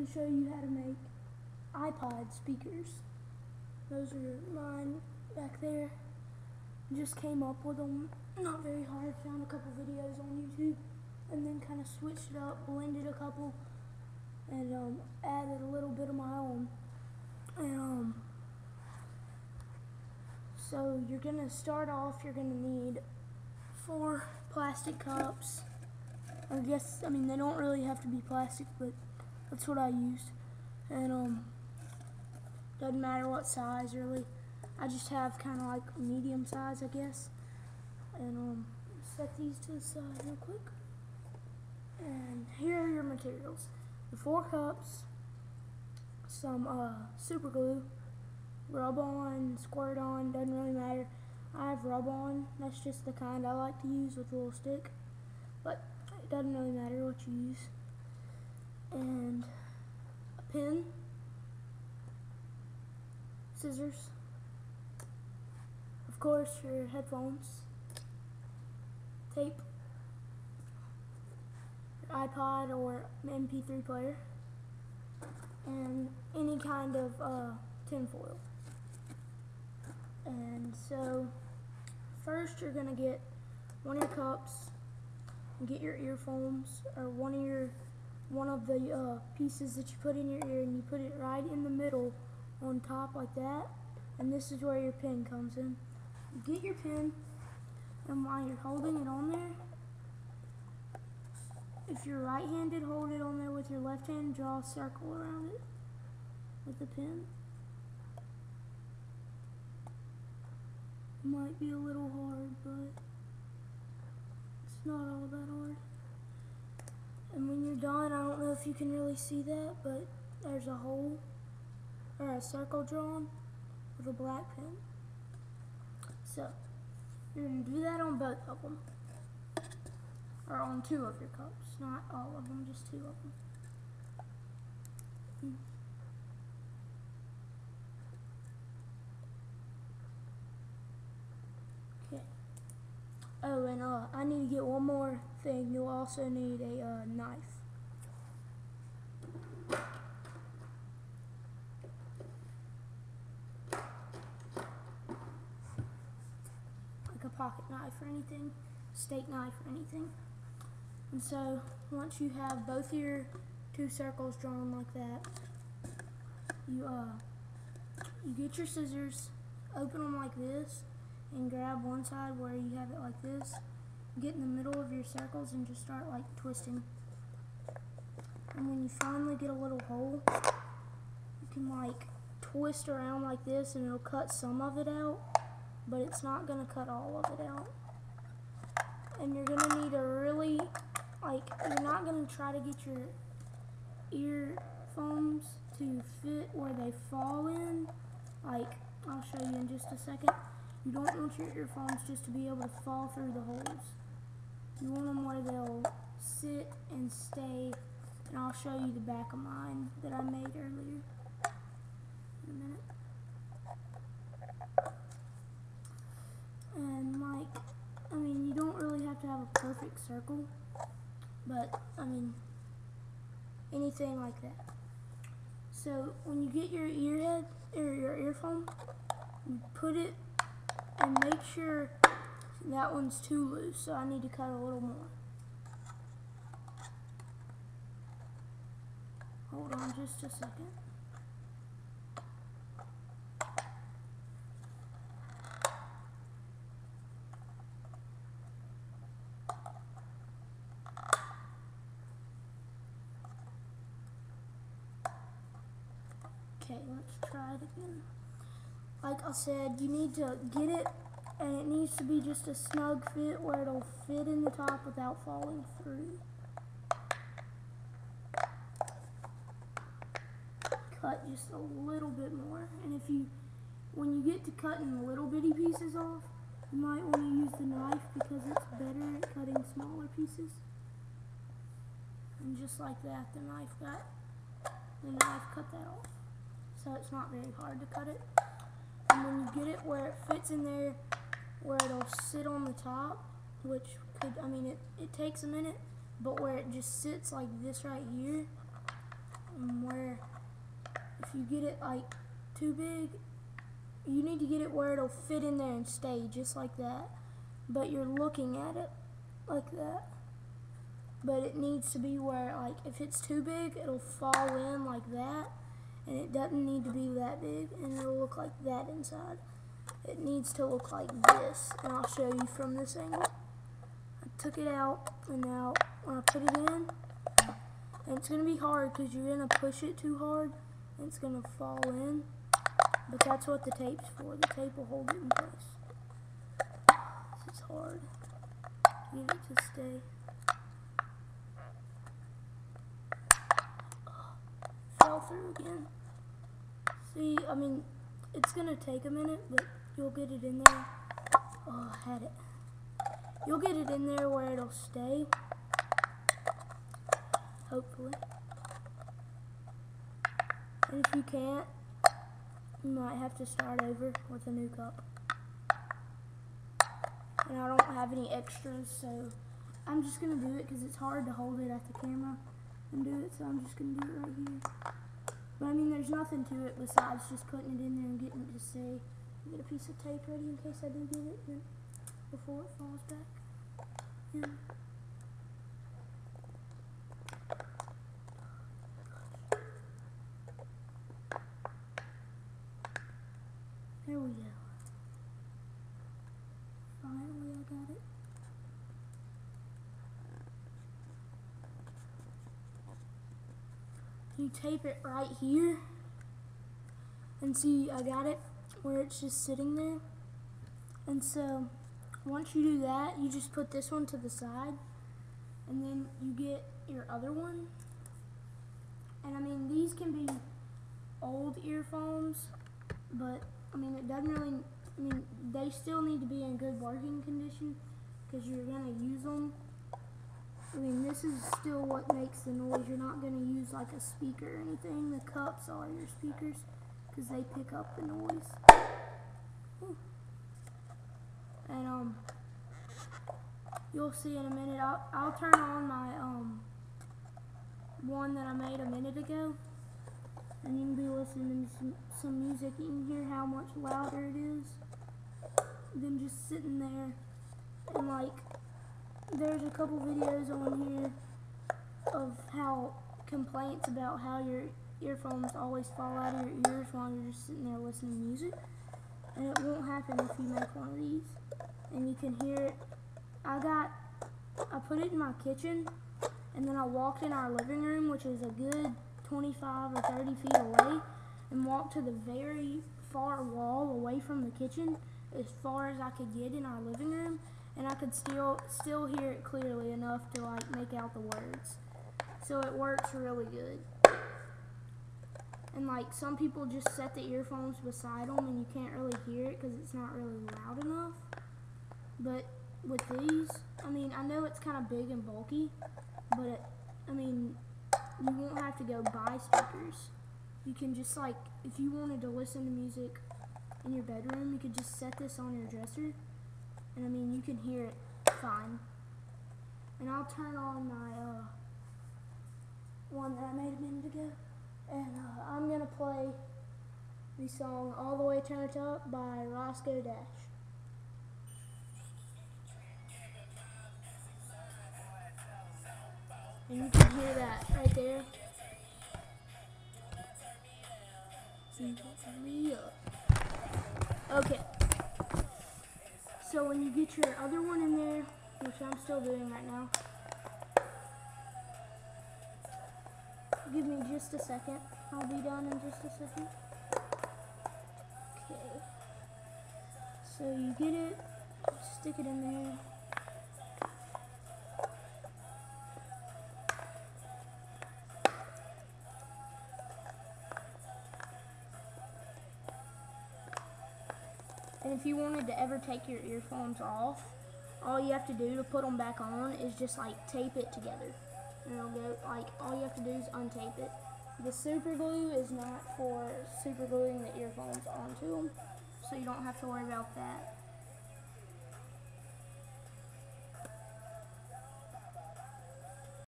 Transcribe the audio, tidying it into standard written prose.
going to show you how to make iPod speakers. Those are mine back there. Just came up with them, not very hard. Found a couple videos on YouTube and then kind of switched it up, blended a couple, and added a little bit of my own. And so you're gonna start off. You're gonna need 4 plastic cups. I mean they don't really have to be plastic, but that's what I used. And doesn't matter what size really. I just have kind of like medium size, I guess. And set these to the side real quick. And here are your materials: the 4 cups, some super glue, rub on, squirt on, doesn't really matter. I have rub on, that's just the kind I like to use with a little stick, but it doesn't really matter what you use. And a pen, scissors, of course your headphones, tape, your iPod or mp3 player, and any kind of tin foil. And so first you're gonna get one of your cups and get your earphones, or one of the pieces that you put in your ear, and you put it right in the middle on top like that, and this is where your pen comes in. You get your pen, and while you're holding it on there, if you're right-handed, hold it on there with your left hand, draw a circle around it with the pen. Might be a little hard, but it's not all that hard. And when you're done, I don't know if you can really see that, but there's a hole or a circle drawn with a black pen. So you're going to do that on both of them, or on 2 of your cups, not all of them, just 2 of them. Okay. Oh, and I need to get one more thing. You'll also need a knife. Like a pocket knife or anything, steak knife or anything. And so once you have both your 2 circles drawn like that, you get your scissors, open them like this, and grab one side where you have it like this. Get in the middle of your circles and just start like twisting. And when you finally get a little hole, you can like twist around like this, and it'll cut some of it out, but it's not gonna cut all of it out. And you're gonna need a really, you're not gonna try to get your earphones to fit where they fall in. I'll show you in just a second. You don't want your earphones just to be able to fall through the holes. You want them where they'll sit and stay, and I'll show you the back of mine that I made earlier in a minute. And I mean, you don't really have to have a perfect circle, but I mean, anything like that. So when you get your earhead or your earphone, you put it, and make sure that one's too loose, so I need to cut a little more. Hold on just a second. Okay, let's try it again. Like I said, you need to get it, and it needs to be just a snug fit where it'll fit in the top without falling through. Cut just a little bit more, and when you get to cutting little bitty pieces off, you might want to use the knife because it's better at cutting smaller pieces. And just like that, the knife cut that off. So it's not very hard to cut it. And when you get it where it fits in there, where it'll sit on the top, which could, I mean, it takes a minute, but where it just sits like this right here, where if you get it like too big, you need to get it where it'll fit in there and stay just like that. But you're looking at it like that. But it needs to be where, like, if it's too big, it'll fall in like that. And it doesn't need to be that big, and it'll look like that inside. It needs to look like this, and I'll show you from this angle. I took it out, and now when I put it in, and it's going to be hard because you're going to push it too hard, and it's going to fall in. But that's what the tape's for. The tape will hold it in place. It's hard to get it to stay. Fell through again. See, I mean, it's going to take a minute, but you'll get it in there. Oh, I had it. You'll get it in there where it'll stay. Hopefully. And if you can't, you might have to start over with a new cup. And I don't have any extras, so I'm just going to do it because it's hard to hold it at the camera and do it, so I'm just going to do it right here. But I mean, there's nothing to it besides just putting it in there and getting it to stay. Get a piece of tape ready in case I do get it in before it falls back in. There we go. Finally, I got it. You tape it right here, and see, I got it where it's just sitting there. And so once you do that, you just put this one to the side, and then you get your other one. And I mean, these can be old earphones, but I mean, it doesn't really, I mean, they still need to be in good working condition because you're going to use them. I mean, this is still what makes the noise. You're not going to use like a speaker or anything. The cups are your speakers because they pick up the noise. Ooh. And you'll see in a minute. I'll turn on my one that I made a minute ago, and you can be listening to some music. You can hear how much louder it is than just sitting there. And like, there's a couple videos on here of how complaints about how your earphones always fall out of your ears while you're just sitting there listening to music. And it won't happen if you make one of these. And you can hear it. I put it in my kitchen, and then I walked in our living room, which is a good 25 or 30 feet away, and walked to the very far wall away from the kitchen as far as I could get in our living room, and I could still hear it clearly enough to like make out the words. So it works really good. And like, some people just set the earphones beside them and you can't really hear it because it's not really loud enough. But with these, I mean, I know it's kind of big and bulky, but I mean, you won't have to go buy speakers. You can just like, if you wanted to listen to music in your bedroom, you could just set this on your dresser, and I mean, you can hear it fine. And I'll turn on my one that I made a minute ago, and I'm gonna play the song "All the Way Turned Up" by Roscoe Dash. And you can hear that right there. Turn me up. Okay. So when you get your other one in there, which I'm still doing right now, give me just a second. I'll be done in just a second. Okay. So you get it, stick it in there. And if you wanted to ever take your earphones off, all you have to do to put them back on is just like tape it together. And it'll go, like, all you have to do is untape it. The super glue is not for super gluing the earphones onto them, so you don't have to worry about that.